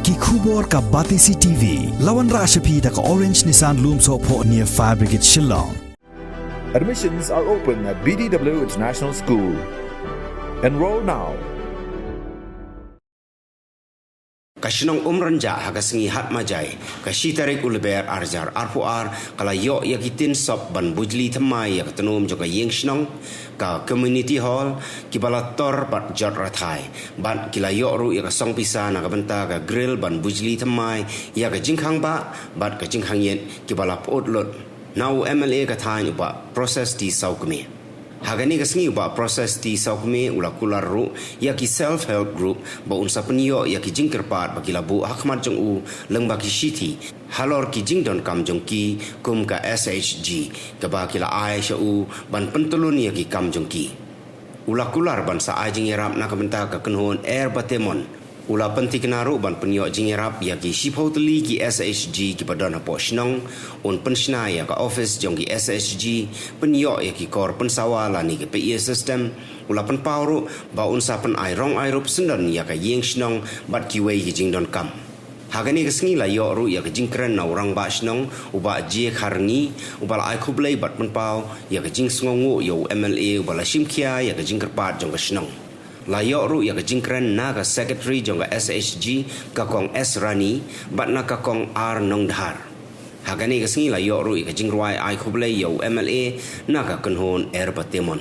Ki khubor ka Batisi TV. Lawan Rashapi da ka Orange Nissan Lumso po near Fire Brigade Shillong. Admissions are open at BDW International School. Enroll now. Kasinong umranja hagasingi hat majai kasitarik ulber arjar arpuar kala yo yakitin sop ban bujli thamai yak tanum joka yeng sinong ka community hall kibala tor bat jot rathai ban kila yo ru yak song pisa na kabenta ka grill ban bujli thamai yak jingkhang ba bat ka jingkhang yen kibala pot lot now MLA ka thai ba process ti saukme Hagani kasngi ba proses ti saukme ula kular ru yaki self help group ba unsa penyo yaki jingkerpat bagi labu Ahmad jong u leng bagi shiti halor ki jingdon kam jong ki kum ka SHG ka ba kila ai sha u ban pentulun yaki kam jong ki ula kular ban sa ai jingirap na kabenta ka kenhon air batemon Ula penting naru ban penyo jingirap ya ki shipotli ki SHG ki padana po shnong un penshna ya ka office jong ki SHG penyo ya ki kor pensawala ni ki PE system ula pen pauru ba unsa pen ai rong ai rup sendan ya ka yeng shnong bat ki wei ki jingdon kam Hagani kesngi la yo ru ya ka jingkren na orang ba shnong uba je kharngi uba la ai khublei bat pen pau ya ka jing sngongu yo MLA uba la shimkhia ya ka jingkerpat jong ka shnong Layok ru ya kejingkran na ka secretary jong ka SHG ka kong S Rani bat na ka kong R Nongdhar. Hagani kasngi layok ru ya kejingruai ai khublei yo MLA na ka kenhon R Batemon.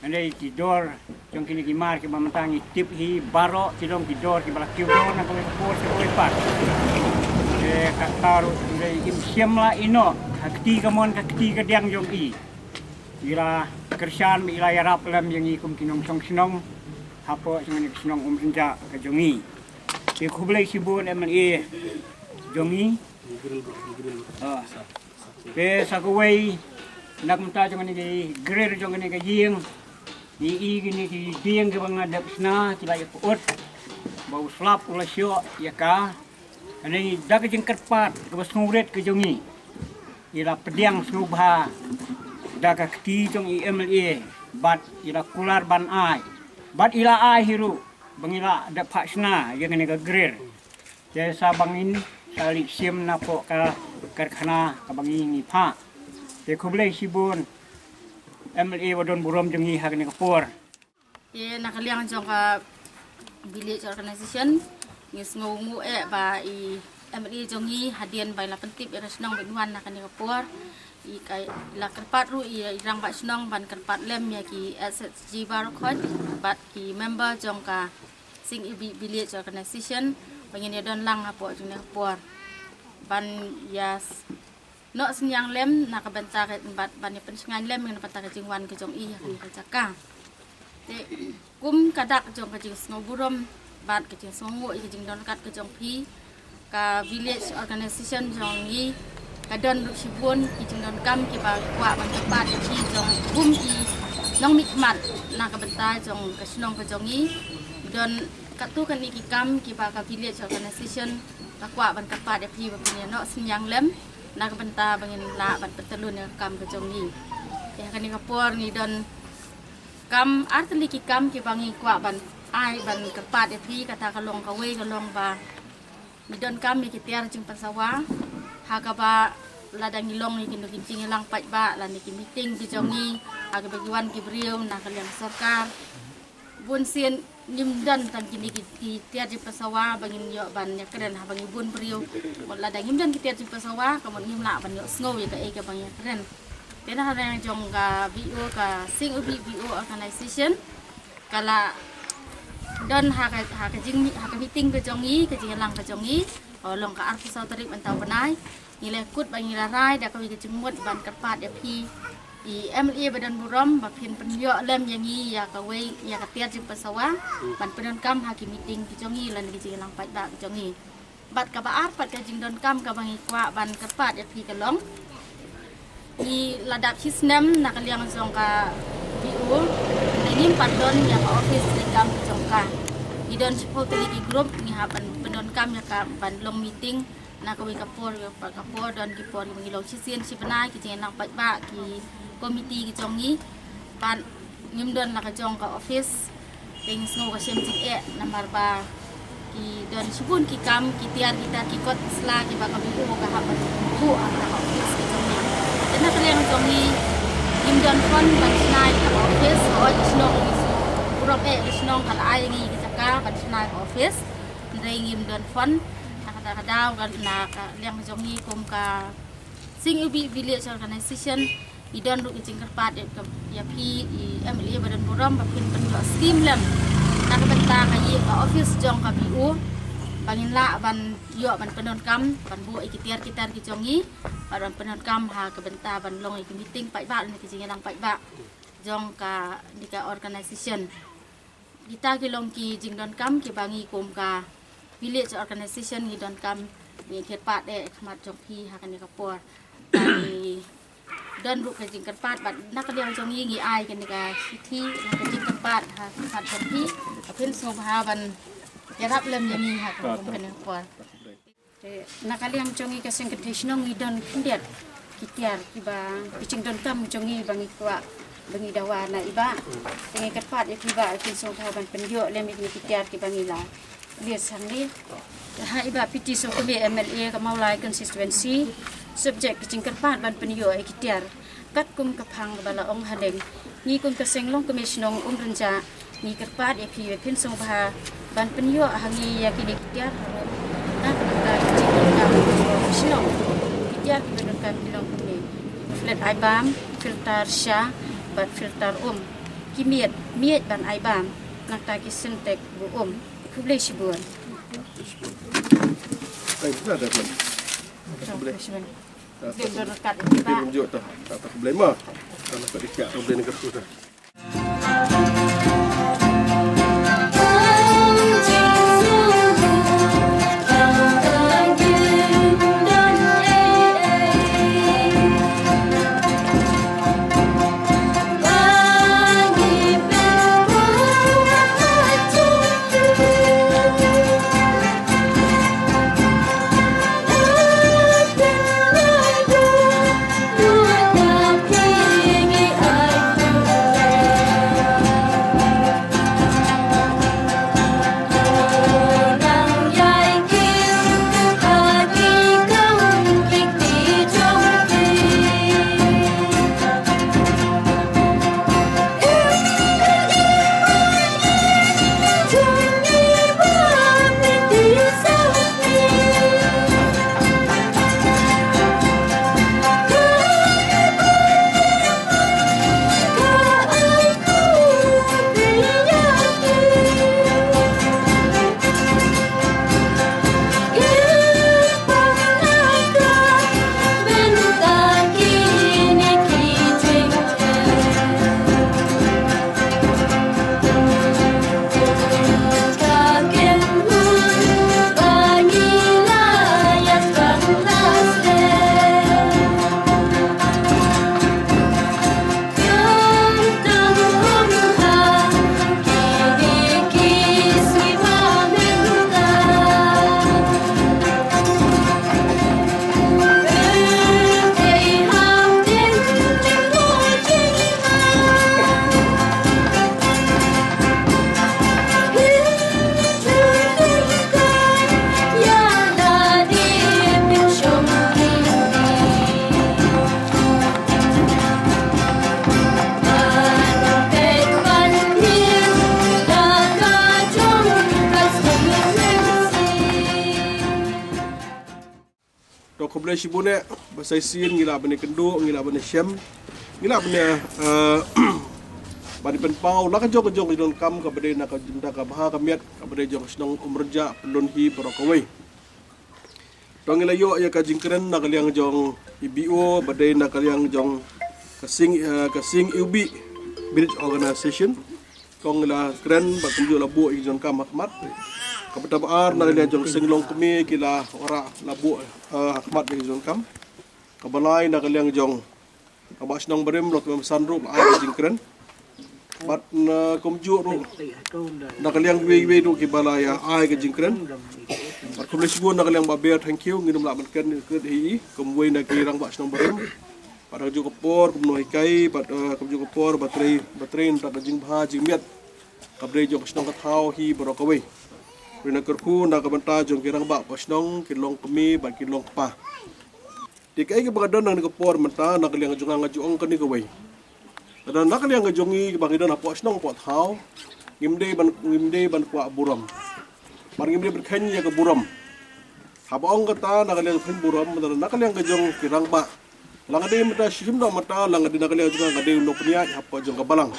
Andai tidor jong kini kimar ki mamantangi tip hi baro tidong tidor ki balak tidor na kami kapur si koi pat. Ka taru andai im siamla ino hakti kamon hakti ka diang jong i. Ila kerjaan ila yarap lam yang ikum kinong song sinong hapo dengan sinong umrenja ke jongi ke khublai sibun MLA jongi ke sakawai nak menta jangan ni grer jangan ni yeng ni gini ki dieng ke bang adap sna tila ya pot bau slap ula syo ya ka ani dak jengket pat ke basnguret ke jongi ila pediang snubha Daga keti jong MLA bat ila kular ban ai bat ila ai hiru bangila ada pak sna yang ni ka grer je sa bangin sali sim na po ka karkhana ka bangin ni pha te khublei sibun MLA wadon burom jong ni hak ni ka por ye nakaliang jong ka village organization ngis ngongu ba I MLA jong ni hadian bai la pentip ya snong binwan na ka ni ka por I kai la kerpat ru I rang ba snong ban kerpat lem ya ki SHG bar khot bat ki member jong ka sing ibi village organization bangin ya don lang apo jong ne por ban yas no senyang lem na ka benta ka bat ban ya pensengan lem ngin pata ka jingwan ke jong I ya ka jaka te kum kadak jong ka jing snoburom bat ke jing songo I jing don kat ke jong pi ka village organization jong I kadon sibun kijingdon kam ki ba kwa ban tepat ki jong bum I nong mikmat na ka benta jong ka snong ka jong I don katu kan iki kam ki ba ka village organization ka kwa ban tepat pi ba punya no senyang lem na ka benta bangin la ban petelun ya kam ka jong I ya kan ni kapor ni don kam artli ki kam ki bangi kwa ban ai ban tepat pi kata ka long ka we ka long ba ni don kam ni ki tiar jing pasawa Hagaba ladang ilong ni kinu kincing ilang pat ba la ni meeting di jongi aga bagiwan ki beriau na kalian sarkar bun sien nimdan tan kini ki tiar di pasawa bangin yo ban ya keren ha bangi bun beriau mo ladang nimdan ki tiar di pasawa kamon nimla ban yo snow ya ka e ka bang ya keren tena ha yang jong ka BO ka sing ubi BO organization kala don ha ka meeting ke jongi ke jingang ka jongi long ka arti sau tarik mentau benai nilai kut bang nilai rai dak kami kecemut ban kerpat ya pi I MLA badan burom bapin penyo lem yang I ya ka wei ya ka tiat jing pasawa ban penon kam hakim meeting ki jongi lan ki jing lang pat ba ki jongi bat ka ba pat ka jing don kam ka bang kwa ban kerpat ya pi ka long I ladap hisnem nak liang jong ka BO ini pardon ya ka office di kam ki jongka I don supportly ki group ni haban penon kam ya ka ban long meeting na kami kapor dan kipor mengilau sisian si benai ki jeng nang pat ba ki komiti ki jongi pan ngimdon na ka jong ka office ting sngo ka sem tik e namar ba ki dan subun ki kam ki tiar kita ki kot sla ki ba kami ku ka ha ba ku ana office ki jong ni dan nak liang jong ni im dan kon ban snai ka office o snong urop snong ka ai ngi ki ka ban snai office ndai ngim dan fon ka daw kan na liang jong ni kum ka sing ubi village organization idon ru jing kerpat ya pi MLA badan borom ba pin pen scheme lam nak benta ka yi ka office jong ka BU bangin la ban yo ban penon kam ban bu ikitiar kitar ki jongi ban penon kam ha ka benta ban long ik meeting pai ba ni ki jing lang pai ba jong ka dika organization kita ki long ki jing don kam ki bangi kum ka village organization ni don kam ni kerpat khmat jong pi ha kan ni ka por dan ru ka jing kerpat bat nak liang jong yi ngi ai kan ni ka city nak ka jing kerpat ha khmat jong pi pin song ha ban ya rap lem yang ni ha kan kan por nak liang jong yi ka sing traditional ngi don kindiat kitiar kiba jing don kam jong yi bangi kwa bangi dawa na iba ngi kerpat ya kiba pin song ha ban penjo lem ni kitiar ki bangi la lihat sang ni ha iba piti so ko MLA ka maulai constituency subjek jing kerpat ban penyo ai kitiar kat kum kapang bala ong haleng ni kum ka senglong komisionong umrenja ni kerpat e pi pin song ba ban penyo hangi ya kini kitiar na ka jing ka komisionong kitiar ki ban ka bilong kumi flat aibam filter sha bat filter kimiet miet ban aibam nak ta ki sentek bu publik sibuan sudah ada belum? Boleh. Dia berdekat Dia menunjuk tu. Tak boleh mah. Kalau tak dekat boleh negara tu dah. Komplek Shibune bahasa Sin ngila bani kendu ngila bani syam ngila bani bani penpau nak jog di dalam kam ka bade nak jenda ka baha kamiat ka bade jog senang umrja pelun hi berokawai dong ngila yo ya ka jingkren nak liang jong IBO bade nak liang jong kasing UB village organization kong ngila kren ba kumju labu i jong kam hakmat kapita baar na liang jong singlong kami kila ora labu hakmat di jong kam kabalay na liang jong kabas nang berem lok sanru ay jingkren bat na kumju ro nakaliang we ro kibalaya ay ka jingkren bat kumle sibu nakaliang baber thank you nginum la banken ke hi kumwe na kirang bas nang berem pada ju kopor kumno hikai bat kumju kopor baterai tak jing bha jing miat kabre jo kasnong kathau hi boro kawe Rina kerku nak benta jong kirang bak pasnong kilong kemi ban kilong pa. Dikai ke bagadon nang kepor menta nak liang jong ngajuong kan ni kawai. Dan nak liang ngajongi bang idon apo pasnong pot hau ngimde ban kwa buram. Bar ngimde berkhen ya ke buram. Habong kata nak liang khen buram dan nak liang ngajong kirang bak. Langade menta shim do mata langade nak liang jong ngade undok pnia apa jong kabalang.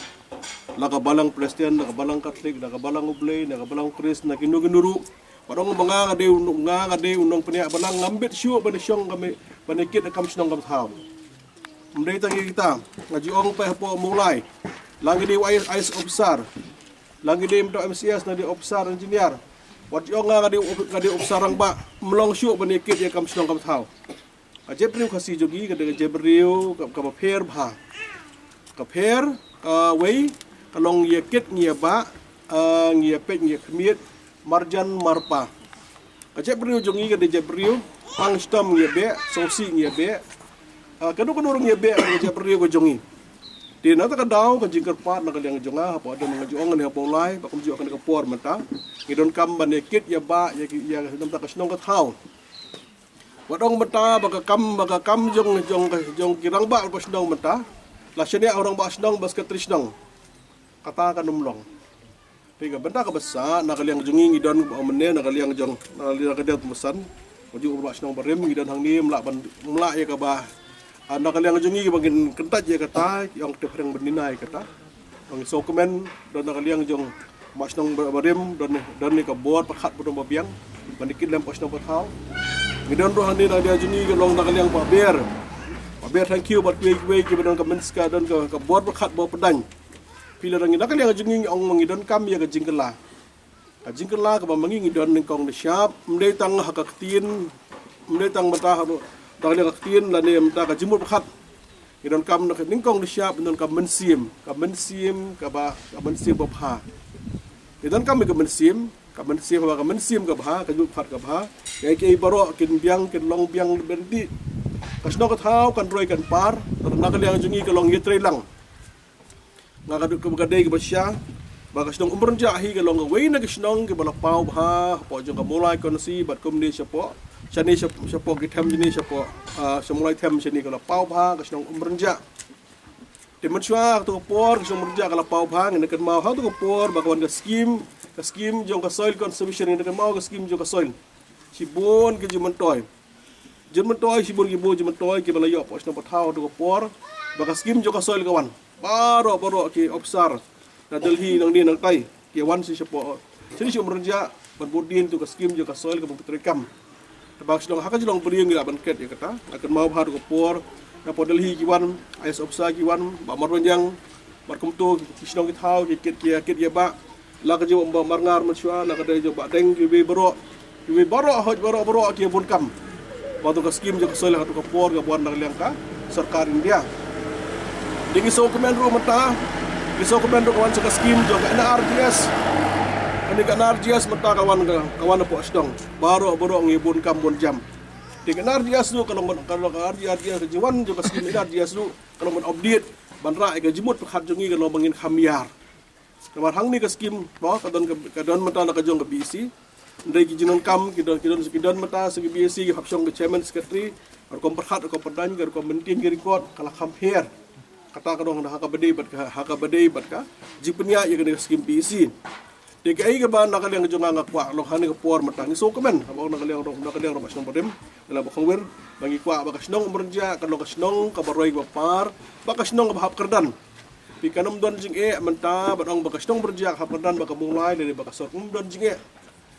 Nakabalang Prestian, nakabalang Katolik, nakabalang Ublay, nakabalang Kris, nakinuru. Padang mga ngade unong peniak balang ngambit syuk bani syong kami banikit akam senong kam thau. Mdai tangi kita ngajiong pa hapo mulai. Langi di IS officer. Langi di mto MCS na di officer engineer. Wat yo ngade officer ang ba melong syuk banikit akam senong kam thau. Jebriu khasi jogi kada jebriu ka pher bha. Ka pher wei kalong ye kit ngia ba ngia pet ngia khmiet marjan marpa kacep riu jongi ke de riu pang stom ngia be sosi ngia be kanu ngia be kacep riu ko jongi di na ta kadau ka jingker pat na kaliang jonga apa ada ngajong ne apa lai ba kum ju akan ke por mata ngidon kam ban ye kit ya ba ya nam ta kasnong ka thau wadong mata ba kam jong kirang ba pas dong mata la sene orang ba sdong bas ka trisdong kata kan umlong. Tiga benda kebesar nak kaliang jungi ngidon amene nak kaliang jong nak kaliang pesan. Uju ubah senang berem ngidon hang ni melak ya kaba. Nak kaliang jungi bagin kentat ya kata yang terang bendina ya kata. Bang sokemen dan nak kaliang jong mas senang berem dan ni kabot pakat pun babiang. Bandikit lem pas senang berhau. Ngidon roh hang ni nak dia jungi long nak kaliang paber. Paber thank you buat kue ki bedon kemenska dan kabot pakat bawa pedang. Pila rangi nak kaliang jungi ong mangidon kam ya kajingkela ka mangi ngidon ning kong de syap mdei tang hakaktin mdei tang mata ha dang le kaktin la ne mta ka jimut khat ngidon kam nak ning kong de syap ndon ka mensim ka bha ngidon kam ka mensim ka bha ka jut khat ka bha ngai ke baro kin biang kin long biang berdi kasno ka thau kan roi kan par nak kaliang jungi ka long yetre lang ngakaduk ke begadai ke basya bagas dong umron jahi ke long wei na kisnong ke bala pau bha po jong ka mulai konsi bat kum ni syapo chani syapo ki them ni syapo semulai them chani kala pau bha kisnong umron ja temen chua tu por kisnong umron ja kala pau bha ngene kan mau ha tu por bakawan ka scheme jong ka soil conservation ni kan mau ka scheme jong ka soil sibon ke jumen toy sibon ki bo jumen toy ke bala yo po snong pathau tu por baka scheme jong ka soil kawan baro ki officer na Delhi nang ni nang tai ki wan si syapo sini si umrja ban bodin tu ka scheme jo ka soil ka putrekam tabak sedang haka jolong beriang ila ban ket ya kata akan mau bahar ko por na po Delhi ki wan IS officer ki wan ba mar panjang bar kum tu ki sedang ki thau ki ket ya ba la ka jo ba marngar man shwa la ka de jo ba deng ki be baro ki bun kam ba tu ka scheme jo ka soil ka tu ka por ka buan nang liang ka sarkar India Digi so komendo mata, iso komendo kawan sa scheme jo ka NRGS. Ani ka NRGS mata kawan po asdong. Baro ngibon kam bon jam. Digi NRGS lu kalau NRGS jiwan jo ka scheme NRGS lu kalau mon update banra ka jimut pakhat jo ngi kalau bangin khamyar. Kamar hang ni ka scheme bo kadon mata la ka jong ka BC. Ndai ki jinon kam kidon mata sa BC ki hapsong ka chairman secretary ar kom perhat ko pedan gar ko mentin ki record kala khamher. Kata kadang haka badai bat ka jipnya ya kena skim PC dekai ke ban nak yang jonga ngakwa lo hani ke por matang so kemen abang nak yang mas nong podem dalam bakongwer bagi kwa bakas nong umrja kalau kas nong ka baroi ba par bakas nong ka hap kerdan pikanum don jing menta badong bakas nong berja hap kerdan baka mulai dari bakas sor don jing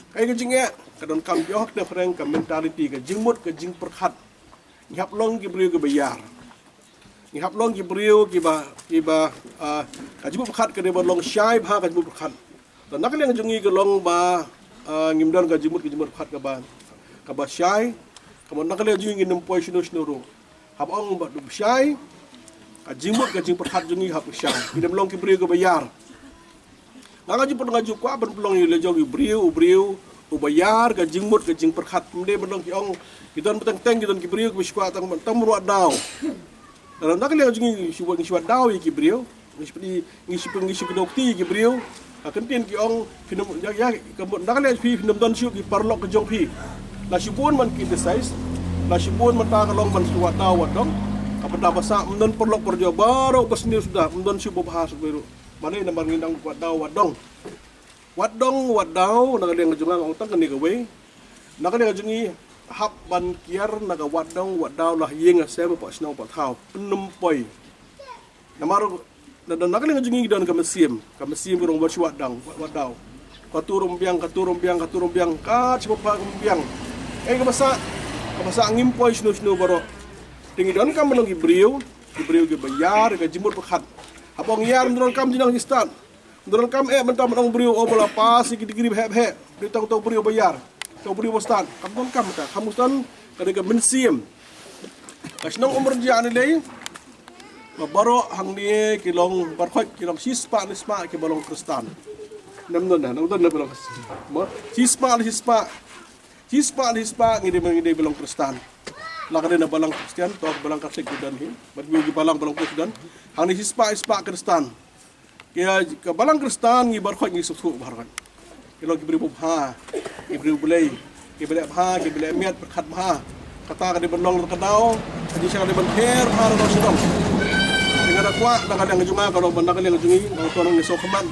kai ke jing kadon kam johok de freng ka mentality ka jingmut ka jing perkhat ngap long ki brio ke bayar ngihap long ki brio ki ba kajibu perkhat ke de long syai bha kajibu perkhat dan nak yang jungi ke long ba ngimdan kajimut perkhat ka ba syai kamon nak yang jungi nginem poi shino hap ong ba du syai kajimut kajing perkhat jungi hap syai idem long ki brio ke bayar ngaju pun ngaju kwa ban long le jong brio bayar kajimut kajing perkhat mde ban long ki ong kidon peteng kidon ki brio ke skwa tang muruat daw dalam nak liang jungi ngishuat daw ki brio ngisi kedokti ki brio Kentin ki ong pinum ya kebun nakale pi pinum don syu ki parlok ke jong pi la syubun man ki desais la syubun mata kalong man suat daw dong kapenta basa mendon parlok perjo baru besni sudah mendon syu bahas biru mana nambar ngindang wat dong wat daw nakale ngajungang ong tang ni gawe nakale ngajungi hap ban kiar naga wat daw lah yeng asem pa snau pa thau penum poi namaru dan nakali ngajungi dan kamesim kurang bersuat wadau katurum biang kat siapa biang kebasa ngimpoi snu baro tinggi dan kam melong gibriu ke bayar ke jimur pekat apa ngiar ndron kam jinang istan ndron kam mentam menong briu o bola pas gidi he ditang tau briu bayar tau briu postan kam ta kamustan kadega mensim kasnong umurja anilai baro hang ni kilong barkhot kilong sispa ki balong kristan namnon na balong sispa ngide balong kristan lakade na balang kristian to balang katolik dan hi badwi balang kristan hang ni sispa kristan kaya ka balang kristan ngi barkhot ngi suksu barkan kilong ki bribu ha ki bribu bulai ki bele miat berkat ha kata kade balong kadao jadi siya kade banher ha ro sidong dengan kuat nakadang ngajunga kalau nakali ngajungi kalau torong ni sokman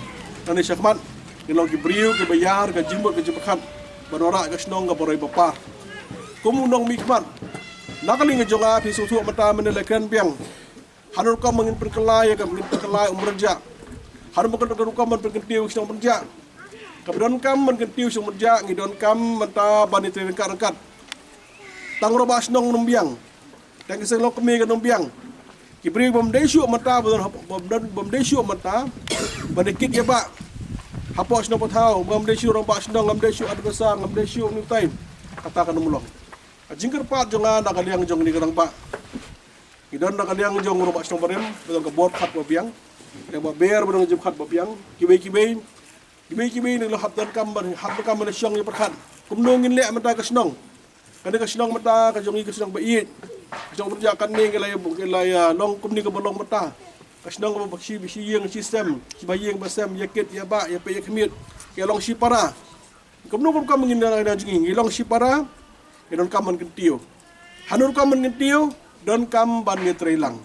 ni syakman ngilong ki briu ki bayar ka jimbot ka jibakan banora ka snong ka borai bapa kumunong mikman nakali ngajunga pi susu mata menelekan biang hanur ka mangin perkelai ka mangin perkelai umrja hanur makan ka man perkentiu snong umrja kabdon kam man kentiu snong umrja ngidon kam mata banitri rengkat tangro bas snong numbiang tang iseng lok kemi ka numbiang kibri bom desu mata bom desu mata badikit ya pak hapos no pathau bom desu rong pak sendang ngam desu adbesa ngam desu nutai katakan mulong jingker pat jonga nakaliang jong ni garang pak idon nakaliang jong ro pak sendang barem bedong ke bot khat babiang ya ba ber bedong jib khat babiang kibe ni lo hatan kam ni syong ni perkhat kumnongin le mata ka sendang kada ka sendang mata ka jongi ka sendang bait jong berjakan ni kelaya long kum ni ke balong mata kasnang ko bisi yang sistem sibayeng basem yakit ya ba ya pe yakmit ke long sipara kumno kam ngindang na jingi long sipara don kam man kentiu hanur kam man kentiu don kam ban ni trilang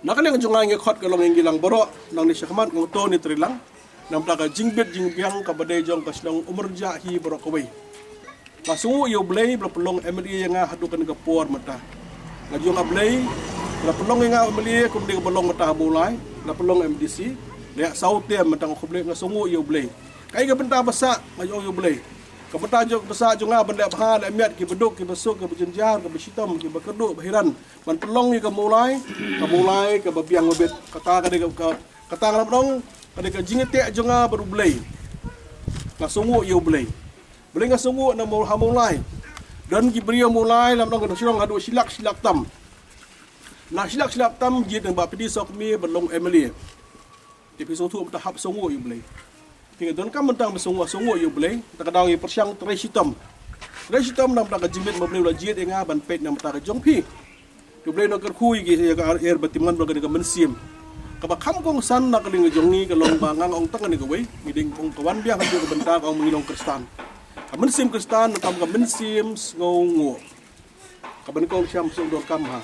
nakalang jonga ngi khot ke long ngilang boro nang ni syakmat ngoto ni trilang nam ta ka jingbet jingbiang ka badai jong kasnang umurja hi boro kowe langsung yo blay pelong MLA yang hadukan ke por mata ngajung ablay pelong yang MLA kum dia pelong mata mulai pelong MDC dia sautem mata ko blay langsung yo blay kai ga benta basa ngajung yo blay ka benta jog basa junga benda bah la miat ki beduk ki besuk ki berjenjar ki besitam ki berkeduk bahiran man pelong ni ke mulai ke babiang mabet kata ka dong kada ka jingetek junga baru blay langsung yo blay boleh nggak sungguh nak mulai dan kibria mulai lam dong kadang adu silak tam nak silak tam dia dan bapa di sok mi belong Emily tapi suatu tahap sungguh you boleh tinggal don kam mentang sungguh you boleh tak kadang you persiang tresitam nam tak jimit boleh la jiet enga ban pet nam tak jong pi you boleh nak kui gi ya air batiman bagai ka mensim kabakam kong san nak ling jongi ka long bangang ong tang ni gawai ngiding kong kawan biang ka bentak ong mengilong kristan Kamensim kristan kam kamensim ngongo kaben kong syam sung do kam ha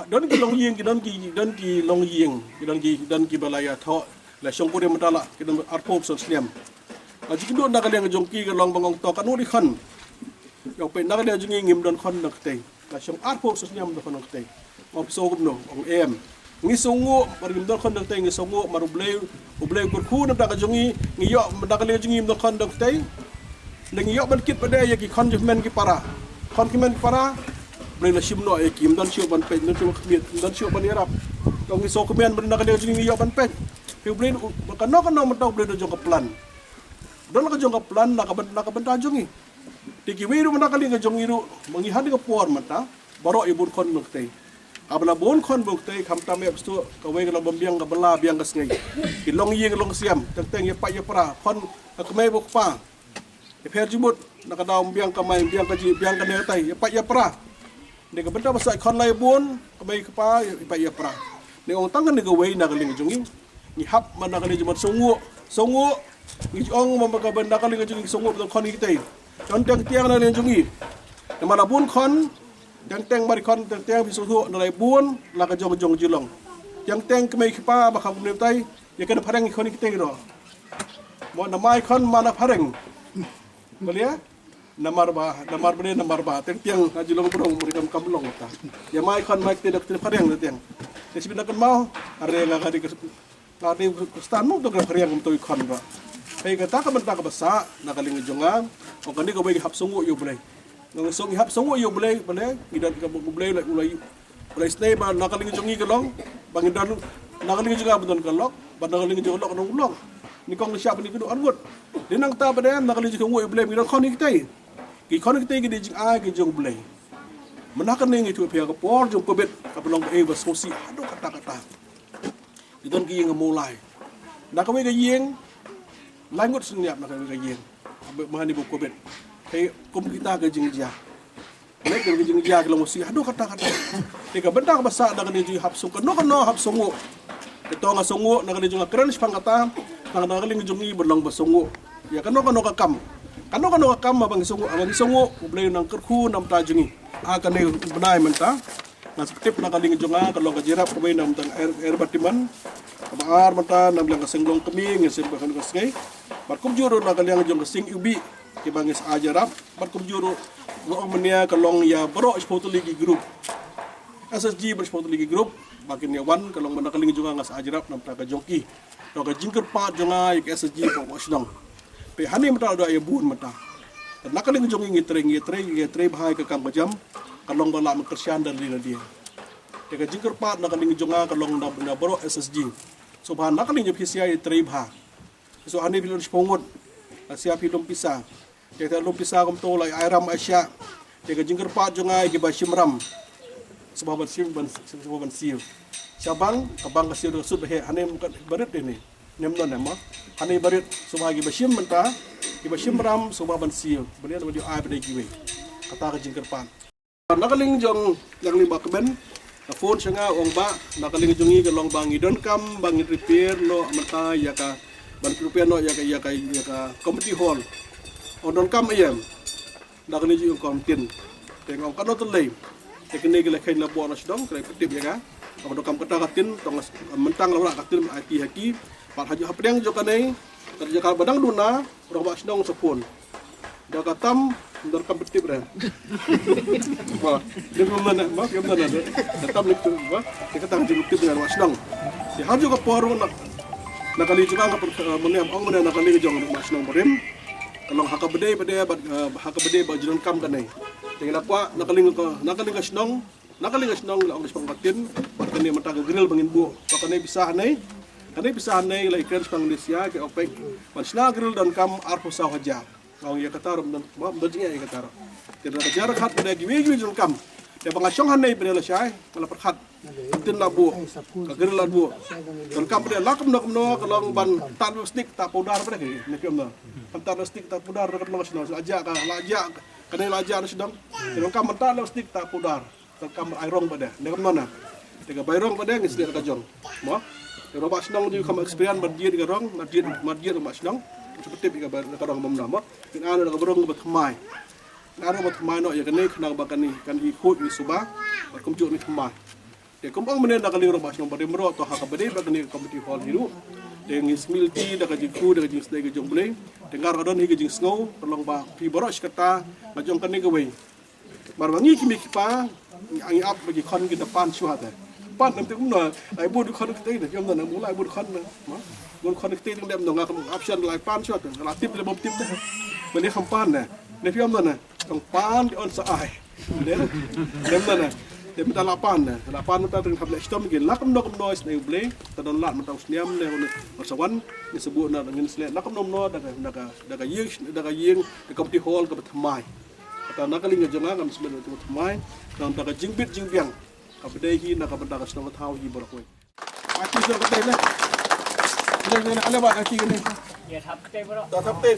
don ki long ying don ki long ying don ki balaya tho la syong pore matala ki don arpop son sniam a ji do nak le jong ki ka long bangong to kan uri khan yo pe nak le jong ngim don khon nak te la syong arpop son sniam do khon nak te op so gum no ong em ngi songo marim don khon nak te ngi songo maru blay kurku nam tak jongi ngi yo dak le jongi don khon nak te ngi yo ban kit pade ya ki khon men ki para khon ki men para blay la shimno e kim don sio ban pe don sio khmiet don sio ban yarap to ngi so kemen ban nak le jongi ngi yo ban pe ki blay kan no matok blay do jong ka plan don ka jong ka plan nak ban ta jongi tiki wiru nak le jongi ru mangi hadi ka por mata baro ibun khon nak te abla bon khon bukte kham tam ep stu ka we ka bombiang ka bala biang ka sngai ki long yi ka long siam tang tang ye pa ye pra khon ka me buk pa e pher jimut na ka daw biang ka mai biang ka ji biang ka ne tai ye pa ye pra ne ka benda basa khon lai bon ka me ka pa ye pa ye pra ne ong tang ka ne ka we na ka ling jungi ni hap mana kali jumat songu ni ong membaga benda kali ngajung songu betul kon kita conteng tiang na lenjungi nama bun kon teng mari kon teng bisu nalai bun la ka jong julong yang teng kemai kipa ba kham nem tai ya kena pareng kon kita ro mo namai kon mana pareng belia namar ba teng tiang ajulong burung murikam kamlong ta ya mai kon mai tidak pareng tiang ya sibina kan mau are ngari lari stan mo dog pareng to kon ba hey kata ka benta ka basa nakaling jonga o kani ko bay hap sungo yo bulay nang song hap sungo yo bulay gidan ka bulay ulay stay ba nakaling jongi kalong bangidan nakaling jonga budon kalok ba nakaling jonga lok nang ulong ni kong siap ni kudu angot dinang ta badan nakaling jonga yo bulay gidan kon kitay ki kon kitay gidi jing a gi jong bulay menakan ni itu pihak por jong pebet ka belong e ba sosi ado kata-kata gidan ki ngamulai nakaway ga yeng langut senyap nak kajian menghani buku bet hey kum kita ke jingja naik ke jingja kalau mesti aduh kata-kata jika bentang besar nak ni hap sung keno hap sungu itu nga sungu nak ni junga keren sepang kata nak ling jungi berlang basungu ya keno kakam abang sungu boleh nang kerku nam tajungi akan ni benai mentah nah seperti nak ling junga kalau kajirap kembali nam tang air batiman Kabar mata nam lang kasenglong kami ngesim bakan kasngai barkum juro na kalyang jong kasing ubi ki bangis ajarap barkum juro roong menia kalong ya bro sport ligi group SSG sport ligi group bakin ya wan kalong mana kaling juga ngas ajarap nam ta ka jongki do ka jingker pat jonga ik SSG ko wasdong pe hani mata do ya bun mata na kaling jong ngitre bahai ka kam jam kalong bala makersian dari dia ka jingker pat na kaling jonga kalong na bro SSG subhan nak ni PCI tribha so hani pilon spongot asia pilon pisa kita lom pisa kom to lai airam asya ke jingker pa jongai ke basimram sebab ban siu sabang abang kasih sud he hani barit ini nemnon nama hani barit subhagi basim menta ke basimram subab ban siu beliau beliau ai pada giwe kata ke jingker pa nakaling jong yang lima keben phone sanga ong ba nakaling jungi ke long bangi don kam bangi repair no mata ya ka ban repair no ya ka community hall on don kam ayam nakaling jungi komtin tengok kan to lei tekne gele khain la bo na sidong krai petip ya ka on don kam kata katin tong mentang la katin ati haki par haju hapdeng jo kanai kerja kal badang duna ro ba sidong sepun da katam dar kompetitif dah. Wah, dia mana? Mak yang mana? Tetap itu, wah, kita tang kompetitif dengan wasdong. Dia harus juga poru nak kali juga nak meniam orang mana nak kali jong wasdong berim. Kalau hak bede bajuran kam kanai. Dengan apa nak kali wasdong la orang sepangkatin, berkini mata grill bangin bu. Pakanai bisa hanai. Kanai bisa hanai lai keren sepang Malaysia ke opek. Masna grill dan kam arpusa haja. Orang yang kata orang berjaya yang kata orang. Tidak ada jarak hat pada giwi jul kam. Dia pengasong hanai pada lesai malah perhat. Tin labu, kagir labu. Dan kam pada lakum nak no kalau ban tan stick tak pudar pada ni. Ni film dah. Tan stick tak pudar dekat nasional. Lajak kena lajak sedang. Kalau kam tan stick tak pudar. Kalau kam airong pada. Ni kam mana? Tega bayrong pada ngis dia kajong. Mo. Kalau bas sedang juga kam experience berjaya dengan orang, madjid bas sedang. Seperti jika kadang memnama, kita ada berong bertemai. Ada bertemai no ya kene kena bakan ni kan ikut ni subah, berkumpul ni temai. Dia kumpang mana nak kali orang masuk pada merok atau hak berdeh bakan ni komiti hall hidup. Dia ngis milti, dah kaji ku, dah kaji sedai kejong boleh. Dengar kadang ni kejing snow, tolong bah pi borok kata, macam kan ni kawai. Barwangi kimi kipa, angi up bagi kon kita pan suhat. Pan nanti kumna, ai buat kon kita ini, jom nak mulai buat kon. Gun connected dengan dem ngak option lai pan shot relatif le bom tim dah beli kampan nah ne film mana tong pan di on sa ai dem mana dem ta lapan mata teng hable stom gin lakum no noise ne ble ta don lat mata usniam ne sawan ni sebut na ngin sle lakum no daga ying de community hall ke thamai kata nakaling jonga ngam seben tu thamai dan daga jingbit jingbiang ka bedai hi na ka daga sno thau hi borok we mati so ka tele Ini ada buat kaki ni. Ya, thap teh bro. Thap teh.